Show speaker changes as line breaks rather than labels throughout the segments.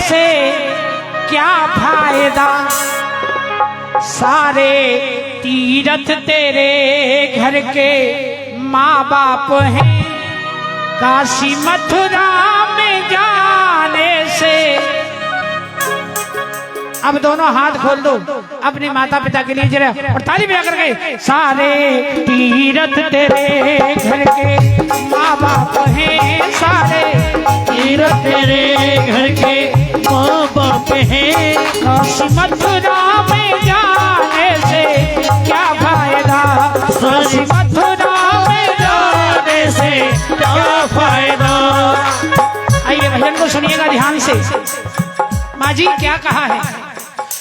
से क्या फायदा, सारे तीरथ तेरे घर के माँ बाप हैं, काशी मथुरा में जाने से। अब दोनों हाथ खोल दो अपने माता पिता के लिए जरा और ताली बजा करके। सारे तीरथ तेरे घर के माँ बाप हैं, सारे
तीरथ तेरे घर के माँ बाप हैं,
काशी मथुरा में जाने से क्या फायदा, काशी मथुरा में
जाने से क्या फायदा।
आइए भजन को सुनिएगा ध्यान से। माँ जी क्या कहा है,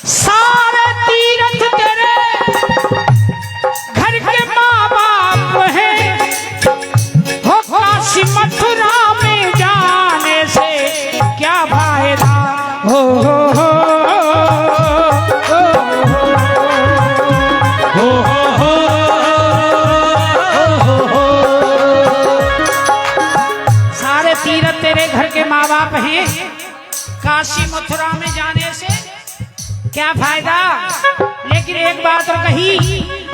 सारे तीरथ तेरे घर के माँ बाप हैं, हो काशी मथुरा में जाने से क्या फायदा। हो सारे तीरथ तेरे घर के माँ बाप हैं, काशी मथुरा में जाने से क्या फायदा। लेकिन एक बात और कही,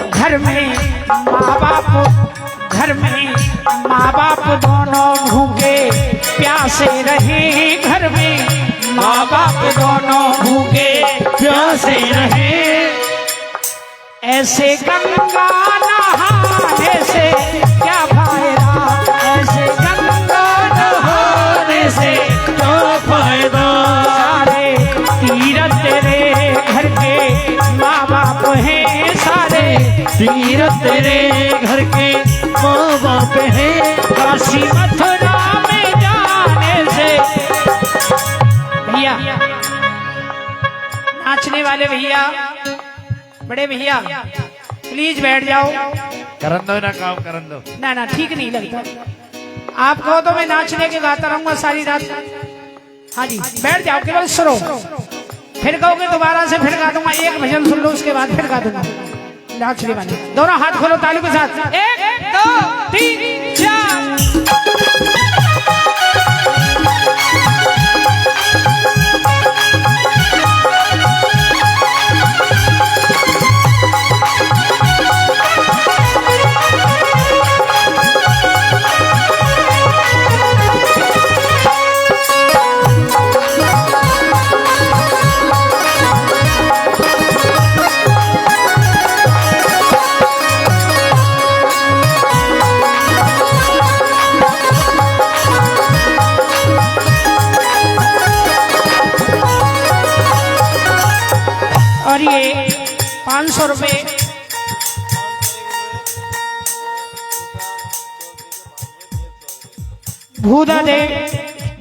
घर में माँ बाप, घर में माँ बाप दोनों भूखे प्यासे रहे, घर में माँ बाप दोनों भूखे
प्यासे रहे।
ऐसे गंगा नहाने से क्या फायदा, ऐसे गंगा नहाने से
क्या फायदा।
सारे तीरथ तेरे घर के माँ बाप हैं, सारे
तीरथ तेरे घर के माँ बाप हैं,
काशी मथुरा में जाने से। भैया नाचने वाले भैया, बड़े भैया प्लीज बैठ जाओ।
करन दो ना काम, करन दो
ना ना ठीक नहीं लगता, आप कहो तो मैं नाचने के गाता रहूंगा सारी रात। हाँ जी बैठ जाओ, केवल सुनो, फिर कहोगे दोबारा से फिर गा दूंगा। एक भजन सुन लो उसके बाद फिर गा दूंगा। नाचने वाले दोनों हाथ खोलो ताली के साथ, 1 2 3 4। और ये 500 रुपये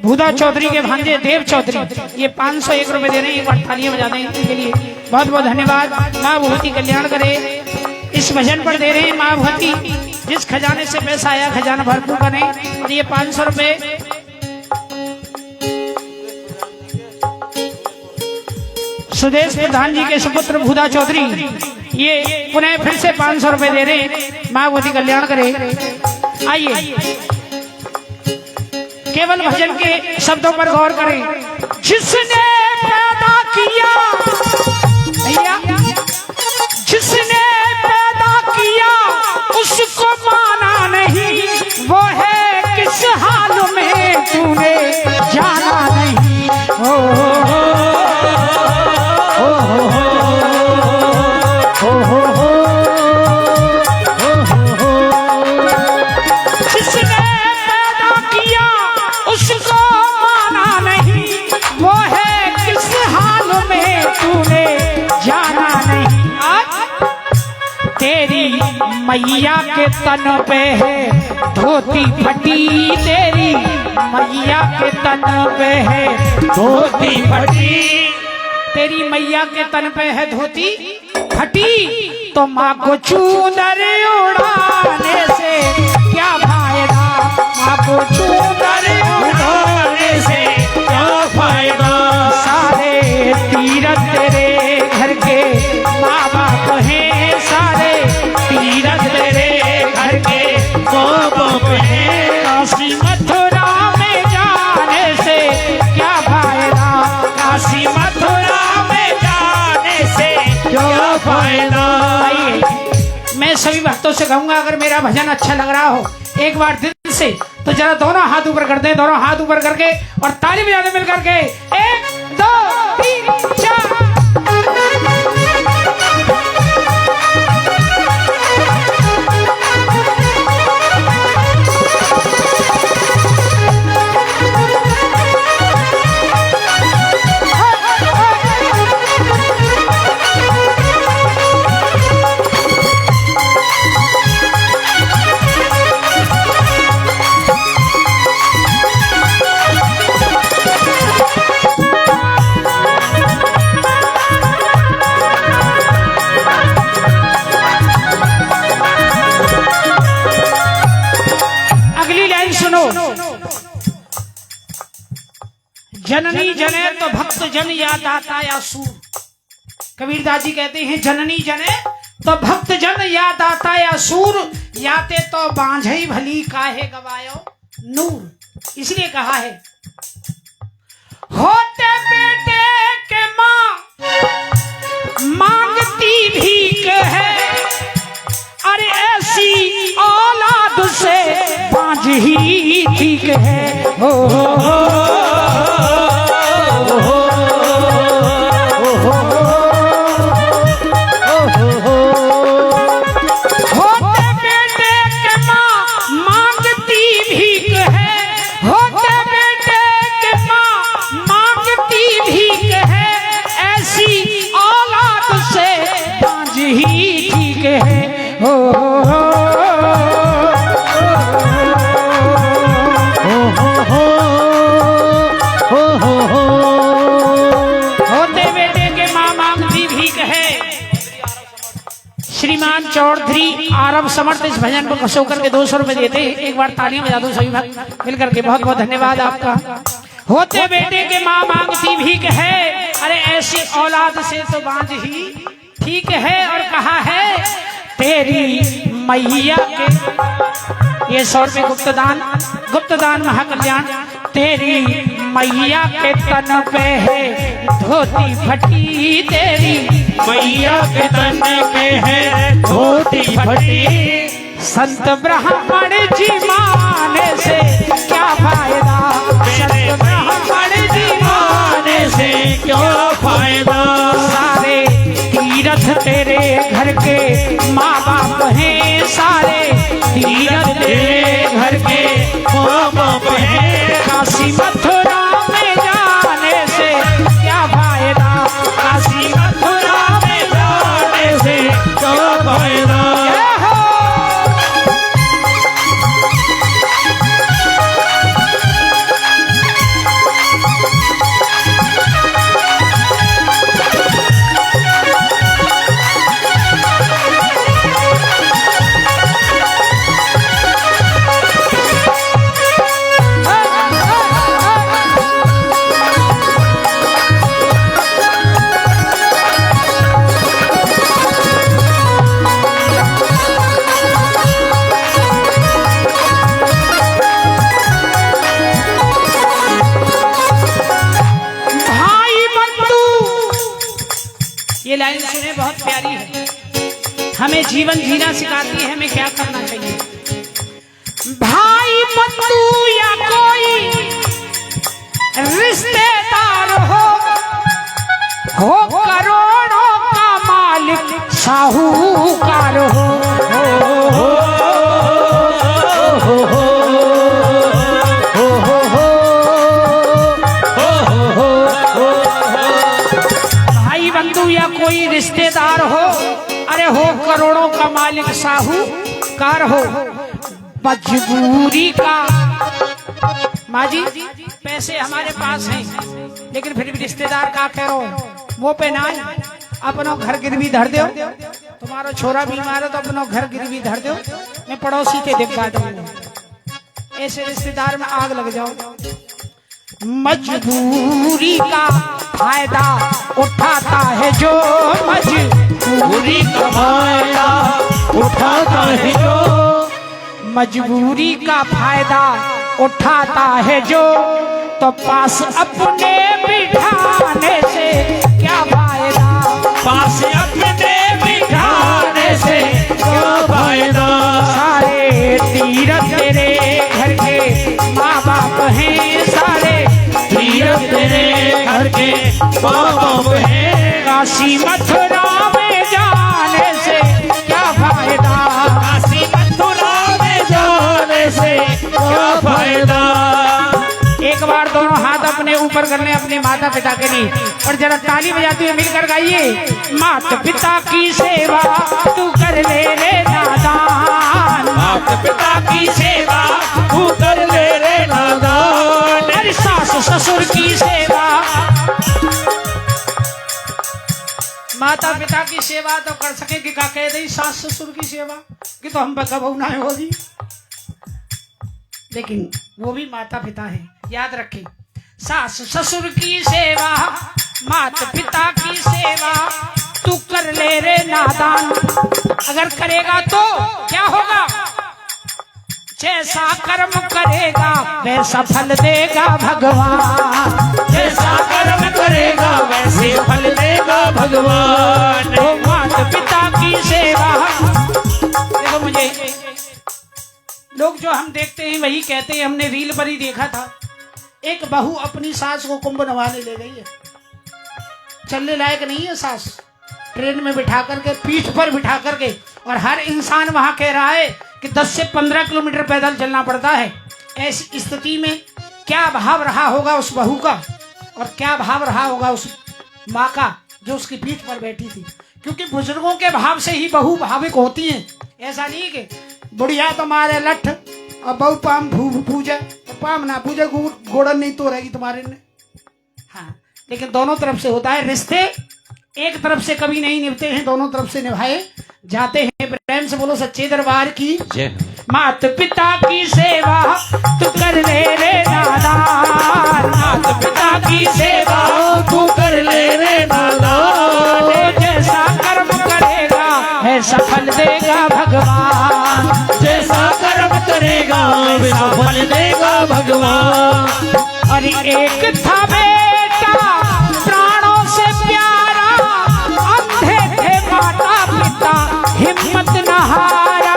भूदा चौधरी के भांजे देव चौधरी, ये 501 रुपये दे रहे हैं। एक बार तालियां बजा दें इनके लिए, बहुत बहुत धन्यवाद। माँ भगवती कल्याण करे। इस भजन पर दे रहे हैं माँ भगवती, जिस खजाने से पैसा आया खजाना भरपूर करें। और ये 500 रुपये सुदेश प्रधान जी के सुपुत्र भूदा चौधरी, ये पुनः फिर से 500 रुपये दे रहे हैं। माँ भगवती कल्याण करे। आइए केवल भजन के शब्दों पर गौर करें। जिसने पैदा किया भैया, जिसने पैदा किया उसको माना नहीं, वो है किस हाल में तूने जाना नहीं। हो मैया के तन पे है धोती फटी, तेरी मैया के तन पे है धोती फटी, तेरी मैया के तन पे है धोती फटी, तो माँ को चूदर उड़ाने से क्या फायदा, माँ को चूदर उड़ाने से क्या फायदा। सारे तीरथ तेरे घर के माँ बाप हैं, सारे तीरथ तेरे घर के माँ बाप हैं, काशी मथुरा में जाने से क्या फायदा, सभी भक्तों से कहूंगा अगर मेरा भजन अच्छा लग रहा हो एक बार दिल से तो जरा दोनों हाथ ऊपर कर दें, दोनों हाथ ऊपर करके और ताली बजा दें मिल करके 1 2 3 4। जननी जने तो भक्त जन या दाता या सूर। कबीरदास जी कहते हैं जननी जने तो भक्त जन या दाता या सूर, याते तो बांझई भली काहे गवायो नूर। इसलिए कहा है होते बेटे के मां मांगती भीख है, अरे ऐसी औलाद से बांझ ही ठीक है। श्रीमान चौधरी आरब समर्थ इस भजन को कसो करके 200 रुपए देते हैं। एक बार तालियां बजा दो सभी भक्त मिलकर के। बहुत बहुत धन्यवाद आपका। होते बेटे के माँ मांगती भीख है, अरे ऐसी औलाद से तो बांझ ही ठीक है। और कहा है तेरी मैया के ये 100 रुपए गुप्तदान महाकल्याण। तेरी मैया के तन पे है धोती फटी, तेरी
मैया के तन पे है धोती फटी।
संत ब्राह्मण जी माने से क्या फायदा, संत ब्राह्मण जी
माने से क्या फायदा।
सारे तीरथ तेरे घर के माँ बाप हैं, सारे तीरथ तेरे घर के
माँ बाप हैं।
काशी मथुरा में जाने से क्या फायदा, काशी मथुरा में जाने से
क्या फायदा। ये लाइन सुने बहुत प्यारी है, हमें जीवन जीना सिखाती है, हमें क्या करना चाहिए। भाई बंधु या कोई रिश्तेदार हो करोड़ों का मालिक साहूकार हो। या कोई रिश्तेदार हो, अरे हो करोड़ों का मालिक साहूकार हो। मजबूरी का माँ जी पैसे हमारे पास हैं, लेकिन फिर भी रिश्तेदार का करो वो पे ना अपनो घर गिरवी धर दो। तुम्हारा छोरा बीमार हो तो अपनो घर गिरवी धर दो, मैं पड़ोसी के दिखा दूंगा। ऐसे रिश्तेदार में आग लग जाओ। मजबूरी का फायदा उठाता है जो, मजबूरी का फायदा उठाता है जो,
मजबूरी का फायदा उठाता है जो, तो पास अपने बिठाने से क्या फायदा,
पास अपने बिठाने से क्या
मेरे घर के पाप है। काशी मथुरा में जाने से क्या फायदा, काशी मथुरा में जाने से क्या फायदा। एक बार दोनों हाथ अपने ऊपर करने अपने माता पिता के लिए, और जरा ताली बजाते हुए मिलकर गाइए। माता पिता की सेवा तू कर ले रे नादान, माता पिता की सेवा तू कर ले रे नादान। अरे सास ससुर की सेवा, माता पिता की सेवा तो कर सके कि का कह दे सास ससुर की सेवा कि तो हम कब ना होगी, लेकिन वो भी माता पिता है, याद रखें। सास ससुर की सेवा, माता पिता की सेवा तू कर ले रे नादान। अगर करेगा तो क्या होगा, जैसा कर्म करेगा वैसा फल देगा भगवान, जैसा कर्म करेगा वैसे फल देगा भगवान। वो माता पिता की सेवा। देखो मुझे लोग जो हम देखते हैं वही कहते हैं, हमने रील पर ही देखा था, एक बहू अपनी सास को कुंभ नवाने ले गई है, चलने लायक नहीं है सास, ट्रेन में बिठा करके पीठ पर बिठा करके, और हर इंसान वहां कह रहा है कि 10 से 15 किलोमीटर पैदल चलना पड़ता है। ऐसी स्थिति में क्या भाव रहा होगा उस बहू का, और क्या भाव रहा होगा उस माँ का जो उसकी पीठ पर बैठी थी, क्योंकि बुजुर्गों के भाव से ही बहू भाविक होती है। ऐसा नहीं कि बुढ़िया तो मारे लठ और बहू पाम पूजा, तो पाम ना पूजा गोड़न नहीं तो रहेगी तुम्हारे ने। हाँ, लेकिन दोनों तरफ से होता है, रिश्ते एक तरफ से कभी नहीं निभते हैं, दोनों तरफ से निभाए जाते हैं। प्रेम से बोलो सच्चे दरबार की जय। माता पिता की सेवा तू कर ले रे नादान, माता पिता की सेवा तू कर ले रे नादान। जैसा कर्म करेगा वैसा फल देगा भगवान, जैसा कर्म करेगा वैसा फल देगा भगवान। और एक था बेटा प्राणों से प्यारा, अंधे थे माता पिता हिम्मत न हारा।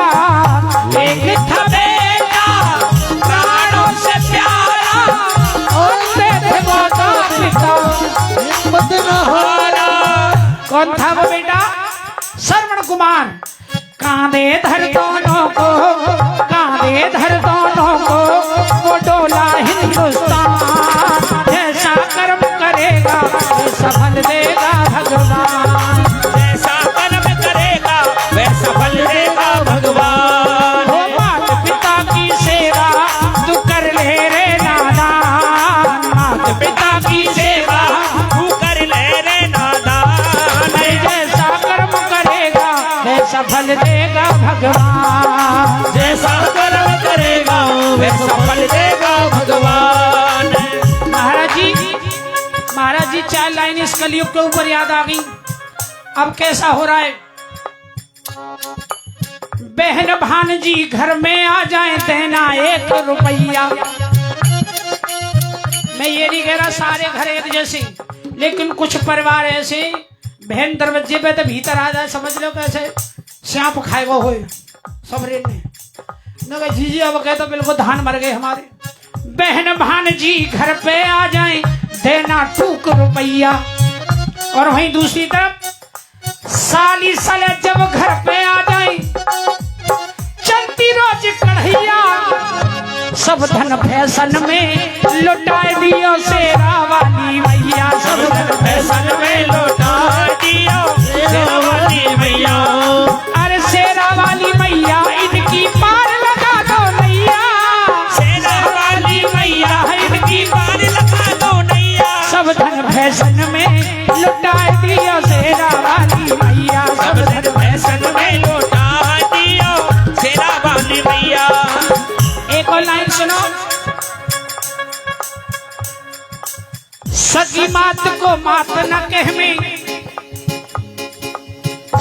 एक था बेटा प्राणों से प्यारा, अंधे थे माता पिता हिम्मत न हारा। कौन था वो बेटा? श्रवण कुमार। कांधे धर दोनों को, कांधे धर दोनों को, वो डोला हिंदुस्तान। जैसा कर्म करेगा वैसा फल देगा भगवान, जैसा कर्म करेगा वैसा फल देगा भगवान। वो माता पिता की सेवा तू कर ले रे नादान, माता पिता की सेवा तू कर ले रे नादान। जैसा कर्म करेगा वैसा फल देगा भगवान, जैसा कर्म करेगा वैसा फल देगा भगवान। महाराज जी 4 लाइन इस कलयुग के ऊपर याद आ गई। अब कैसा हो रहा है, बहन भानजी घर में आ जाए देना 1 रुपया। मैं ये नहीं कह रहा सारे घर एक जैसे, लेकिन कुछ परिवार ऐसे बहन दरवाजे पे तो भीतर आ जाए, समझ लो कैसे सांप खाएगा हो सबरे ने न जी। अब कहते बिल्कुल धान मर गए हमारे। बहन भानजी घर पे आ जाए देना 2 रुपया। और वहीं दूसरी तरफ साली साले जब घर पे आ जाए, चलती रोज कढ़ैया, सब धन फैशन में लुटाए दियो शेरा वाली मैया, सब धन फैशन में लुटा दियो शेरा वाली मैया। अरे शेरा वाली मैया इनकी पार लगा दो नैया, शेरा वाली मैया इनकी पार लगा दो नैया। सब धन फैशन में लुटाए दियो शेरा वाली मैया, सब धन फैशन में लुटा दियो शेरा वाली मैया। एक और लाइन सुनो। सगी मात को मात न कह में,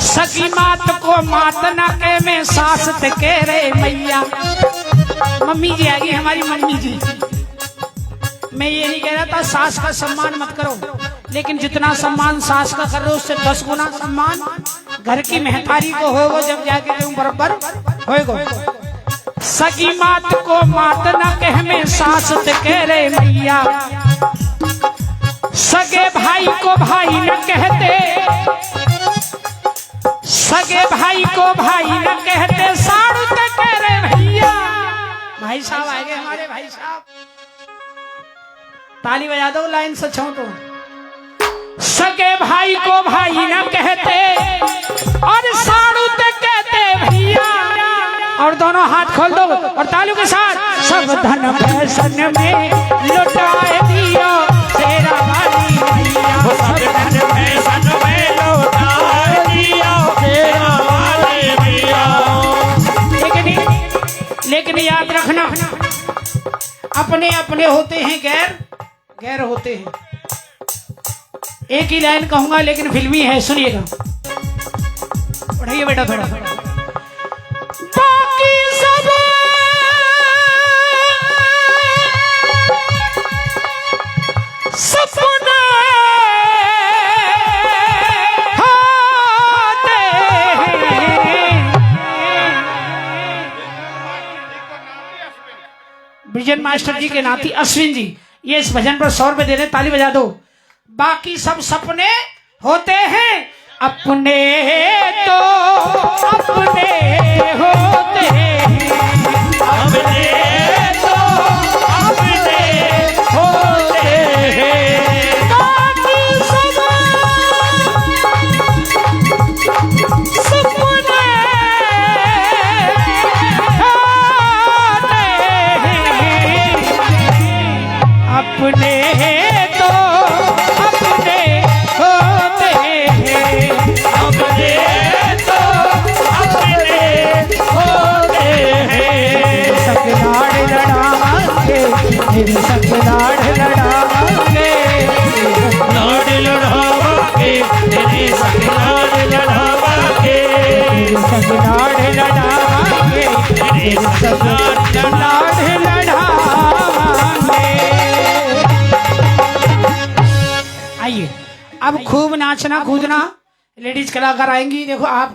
सगी मात को मात न कह में, सास ते कह रे मैया। मम्मी जी आ गई हमारी मम्मी जी। मैं ये नहीं कह रहा था सास का सम्मान मत करो, लेकिन जितना सम्मान सास का कर रहे हो उससे 10 गुना सम्मान घर की महतारी को होगा, जब जाके तुम बराबर होएगा। सगी मात को मात न कह में, सास ते कह रे मैया।
भाई न कहते, सगे भाई को भाई न कहते, साड़ू के कह रहे भैया। भाई साहब आएंगे हमारे भाई साहब, ताली बजा दो लाइन से छो तो। सगे भाई को भाई न कहते और साड़ू के कहते भैया। और दोनों हाथ खोल दो और तालियों के साथ। सब धन फैशन में लुटाए दियो तेरा वाली भैया।
सब धन फैशन में लुटाए दियो तेरा वाली भैया।
लेकिन याद रखना, अपने अपने होते हैं, गैर गैर होते हैं। एक ही लाइन कहूंगा लेकिन फिल्मी है, सुनिएगा। पढ़ाइए बेटा थोड़ा। बाकी सब सपने होते हैं। विजन मास्टर जी के नाती अश्विन जी ये इस भजन पर 100 रुपए दे रहे हैं, ताली बजा दो। बाकी सब सपने होते हैं, अपने तो अपने होते हैं,
अपने तो अपने होते हैं।
बाकी सब सपने होते हैं, अपने तो अपने होते हैं,
अपने तो अपने होते हैं।
सकलाड़ लड़ावांगे, तेरे सकलाड़ लड़ावांगे,
लाड लड़ावांगे तेरे सकलाड़ लड़ावांगे।
तेरे सकलाड़ लड़ावांगे, तेरे सकलाड़ लड़ावांगे। आइए अब खूब नाचना कूदना, लेडीज कलाकार आएंगी। देखो आप